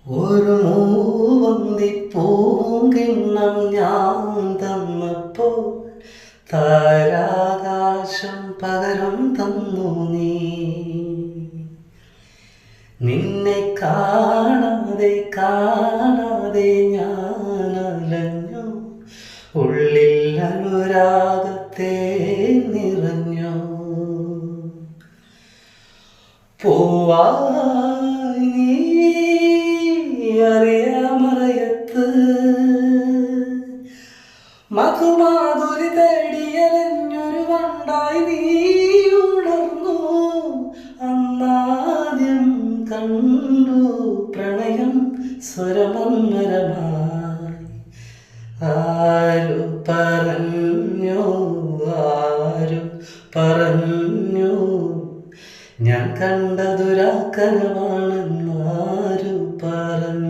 ഒരു മൂവന്തി പൂങ്കിണ്ണം ഞാൻ തന്നപ്പോൾ താരാകാശം പകരം തന്നു നീ. നിന്നെ കാണാതെ കാണാതെ ഞാൻ അലഞ്ഞു, ഉള്ളിൽ അനുരാഗത്തെ നിറഞ്ഞു. പൂവായി നീ അറിയാമറയത്ത് മധുമാധുരി തേടിയലഞ്ഞൊരു വണ്ടായി നീ ഉണർന്നു. അന്നാദ്യം കണ്ടു പ്രണയം സ്വരമന്മരമായി. ആരു പറഞ്ഞു ആരു പറഞ്ഞു ഞാൻ കണ്ടതൊരാക്കനമാണെന്നാരു പറഞ്ഞു.